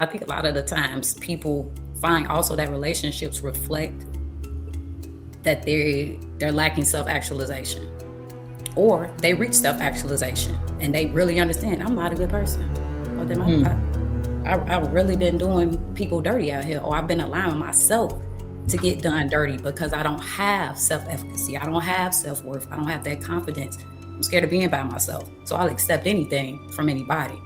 I think a lot of the times people find also that relationships reflect that they're lacking self-actualization, or they reach self-actualization and they really understand I'm not a good person, or I've really been doing people dirty out here, or I've been allowing myself to get done dirty because I don't have self-efficacy, I don't have self-worth, I don't have that confidence. I'm scared of being by myself, so I'll accept anything from anybody,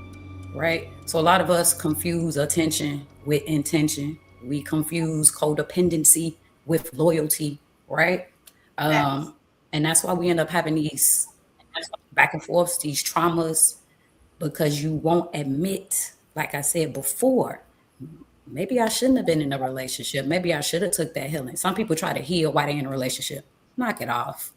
right? So a lot of us confuse attention with intention. We confuse codependency with loyalty, right? Um, and that's why we end up having these back and forths, these traumas, because you won't admit, like I said before, maybe I shouldn't have been in a relationship. Maybe I should have took that healing. Some people try to heal while they're in a relationship. Knock it off.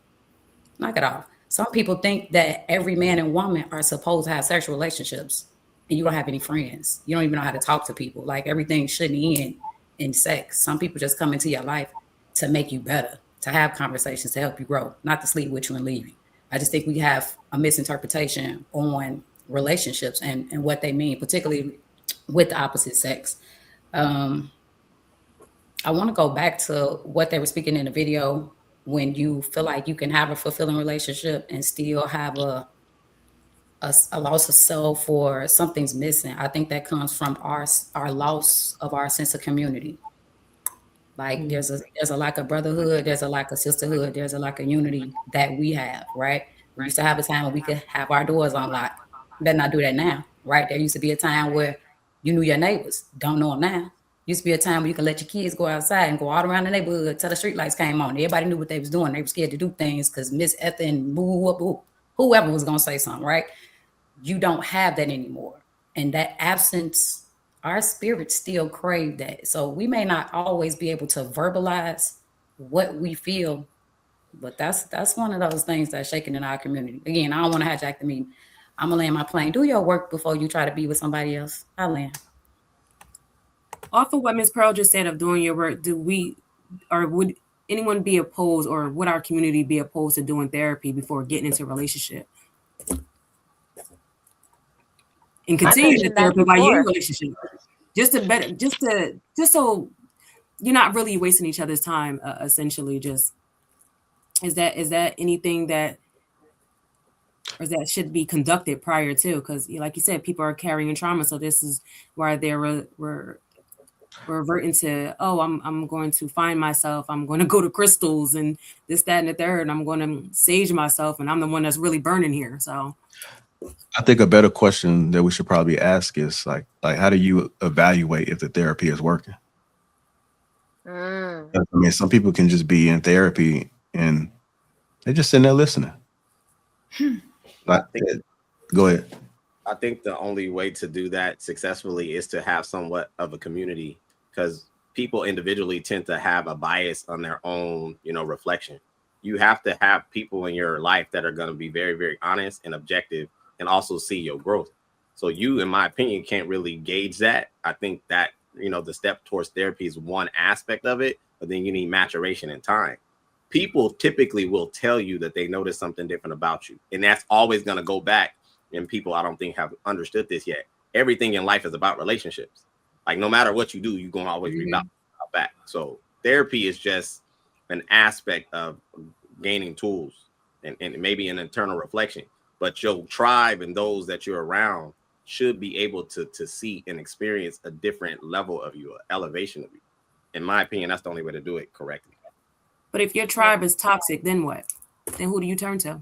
Knock it off. Some people think that every man and woman are supposed to have sexual relationships, and you don't have any friends. You don't even know how to talk to people. Like everything shouldn't end in sex. Some people just come into your life to make you better, to have conversations, to help you grow, not to sleep with you and leave you. I just think we have a misinterpretation on relationships and what they mean, particularly with the opposite sex. Um, I want to go back to what they were speaking in the video, when you feel like you can have a fulfilling relationship and still have a loss of self, or something's missing. I think that comes from our loss of our sense of community. Like there's a lack of brotherhood, there's a lack of sisterhood, there's a lack of unity that we have, right? We used to have a time when we could have our doors unlocked. Better not do that now, right? There used to be a time where you knew your neighbors, don't know them now. Used to be a time where you could let your kids go outside and go all around the neighborhood till the street lights came on. Everybody knew what they was doing. They were scared to do things because Miss Ethan, whoever was gonna say something, right? You don't have that anymore. And that absence, our spirits still crave that. So we may not always be able to verbalize what we feel, but that's one of those things that's shaking in our community. Again, I don't want to hijack the meeting. I'm gonna land my plane. Do your work before you try to be with somebody else. I land. Off of what Ms. Pearl just said of doing your work, would anyone be opposed, or would our community be opposed to doing therapy before getting into a relationship? And continue the therapy while you're in a relationship. Just so you're not really wasting each other's time, essentially. Just is that anything that, or that should be conducted prior to? Because like you said, people are carrying trauma, so this is why they're reverting to, oh, I'm going to find myself, I'm going to go to crystals and this, that, and the third, and I'm going to sage myself, and I'm the one that's really burning here. So I think a better question that we should probably ask is like how do you evaluate if the therapy is working? I mean, some people can just be in therapy and they're just sitting there listening. Go ahead. I think the only way to do that successfully is to have somewhat of a community, because people individually tend to have a bias on their own, reflection. You have to have people in your life that are going to be very, very honest and objective and also see your growth. So you, in my opinion, can't really gauge that. I think that, the step towards therapy is one aspect of it, but then you need maturation and time. People typically will tell you that they notice something different about you. And that's always going to go back. And people, I don't think, have understood this yet. Everything in life is about relationships. Like no matter what you do, you're going to always rebound back. So therapy is just an aspect of gaining tools and maybe an internal reflection. But your tribe and those that you're around should be able to see and experience a different level of you, an elevation of you. In my opinion, that's the only way to do it correctly. But if your tribe is toxic, then what? Then who do you turn to?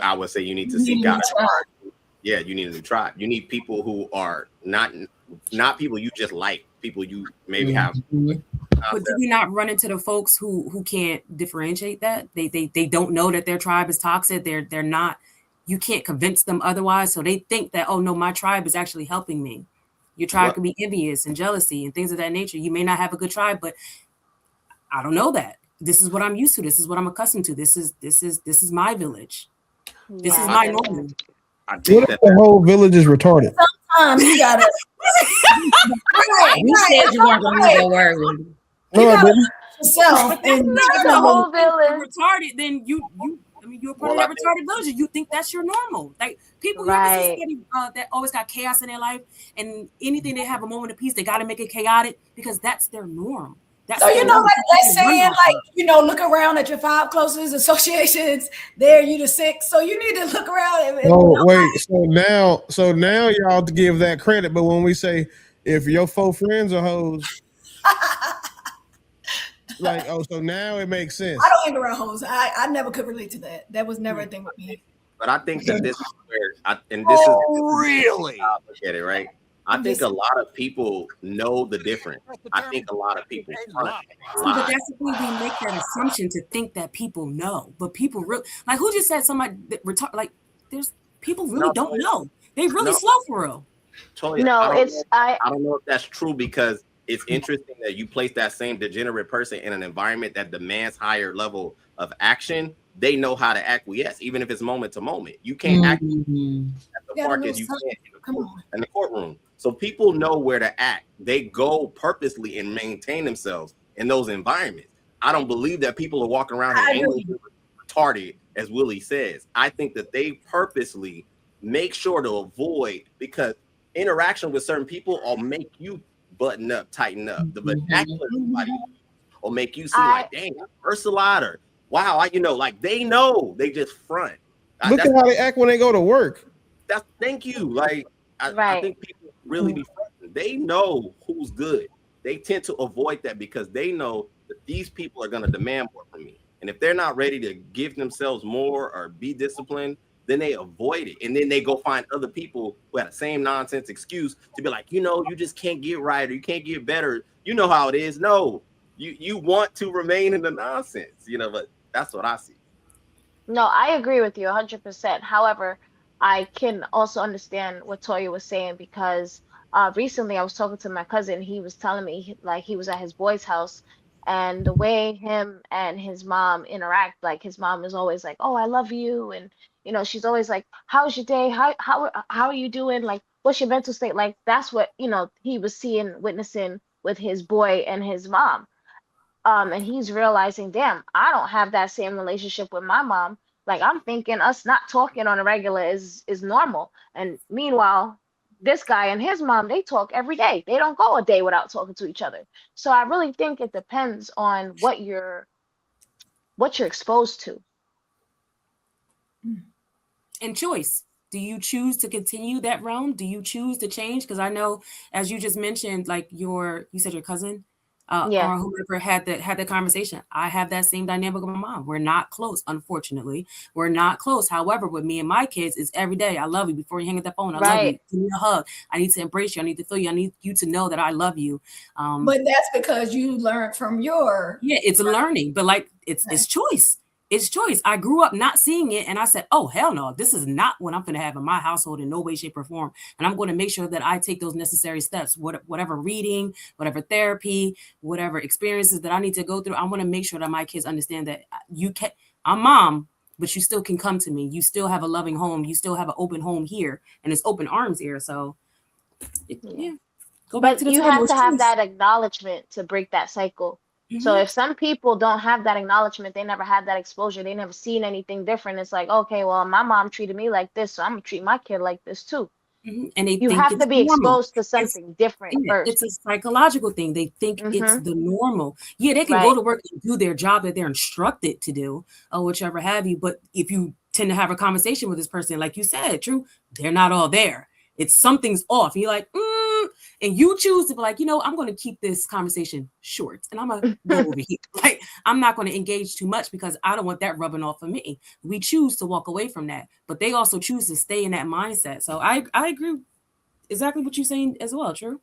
I would say you need to seek out. Yeah, you need a new tribe. You need people who are not people you just like, people you maybe have. But do we not run into the folks who can't differentiate that? They don't know that their tribe is toxic. They're not. You can't convince them otherwise. So they think that, oh no, my tribe is actually helping me. Your tribe could be envious and jealousy and things of that nature. You may not have a good tribe, but I don't know that. This is what I'm used to. This is what I'm accustomed to. This is my village. This is my normal. What if the whole village is retarded? Sometimes you gotta. You said you weren't going to use that word. No, I didn't. Yourself. And the whole village retarded. Then you I mean, you're part of that retarded village. You think that's your normal. Like people, you ever see somebody that always got chaos in their life, and anything they have a moment of peace, they got to make it chaotic because that's their norm. That's so, like they're saying, like, look around at your 5 closest associations. There, you the 6. So you need to look around. So now y'all to give that credit. But when we say if your 4 friends are hoes, like, so now it makes sense. I don't hang around hoes. I never could relate to that. That was never a thing with me. But I think that this is where, is really I look at it, right? I think a lot of people know the difference. I think a lot of people but that's the thing, we make that assumption to think that people know, but people really, like, who just said somebody that like, there's people really don't know. They really slow for real. Totally. I don't know if that's true, because it's interesting that you place that same degenerate person in an environment that demands higher level of action. They know how to acquiesce, even if it's moment to moment. You can't act at the park as you can in the courtroom. So people know where to act. They go purposely and maintain themselves in those environments. I don't believe that people are walking around here retarded, as Willie says. I think that they purposely make sure to avoid, because interaction with certain people will make you button up, tighten up. The vernacular will make you see like, dang, I curse a lot, or wow, like they know, they just front. Look at how they act when they go to work. Thank you. Like I think people really be fronting. They know who's good. They tend to avoid that because they know that these people are going to demand more from me. And if they're not ready to give themselves more or be disciplined, then they avoid it. And then they go find other people who have the same nonsense excuse to be like, you just can't get right, or you can't get better. You know how it is. No, you want to remain in the nonsense, but that's what I see. No, I agree with you 100%. However, I can also understand what Toya was saying, because recently I was talking to my cousin. He was telling me, like, he was at his boy's house, and the way him and his mom interact, like, his mom is always like, oh, I love you, and she's always like, how's your day, how are you doing, like, what's your mental state? Like, that's what he was witnessing with his boy and his mom. And he's realizing, damn, I don't have that same relationship with my mom. Like, I'm thinking us not talking on a regular is normal. And meanwhile, this guy and his mom, they talk every day. They don't go a day without talking to each other. So I really think it depends on what you're exposed to. And choice. Do you choose to continue that realm? Do you choose to change? Because I know, as you just mentioned, like you said your cousin, or whoever had that conversation. I have that same dynamic with my mom. We're not close, unfortunately. We're not close. However, with me and my kids, is every day. I love you. Before you hang up that phone, I love you. Give me a hug. I need to embrace you. I need to feel you. I need you to know that I love you. But that's because you learned from your it's learning, but like it's choice. It's choice. I grew up not seeing it, and I said, oh, hell no, this is not what I'm going to have in my household in no way, shape, or form. And I'm going to make sure that I take those necessary steps, whatever reading, whatever therapy, whatever experiences that I need to go through. I want to make sure that my kids understand that I'm mom, but you still can come to me. You still have a loving home. You still have an open home here, and it's open arms here. So, go back to the you have to have that acknowledgement to break that cycle. So if some people don't have that acknowledgement, they never had that exposure, they never seen anything different. It's like, okay, well, my mom treated me like this, so I'm gonna treat my kid like this too. And you have to be exposed to something different first. It's a psychological thing. They think it's the normal. Yeah, they can go to work and do their job that they're instructed to do, or whichever have you. But if you tend to have a conversation with this person, like you said, True, they're not all there. It's something's off. And you're like, and you choose to be like, I'm going to keep this conversation short, and I'm going to go over here. Like, I'm not going to engage too much because I don't want that rubbing off of me. We choose to walk away from that, but they also choose to stay in that mindset. So I agree exactly what you're saying as well, True.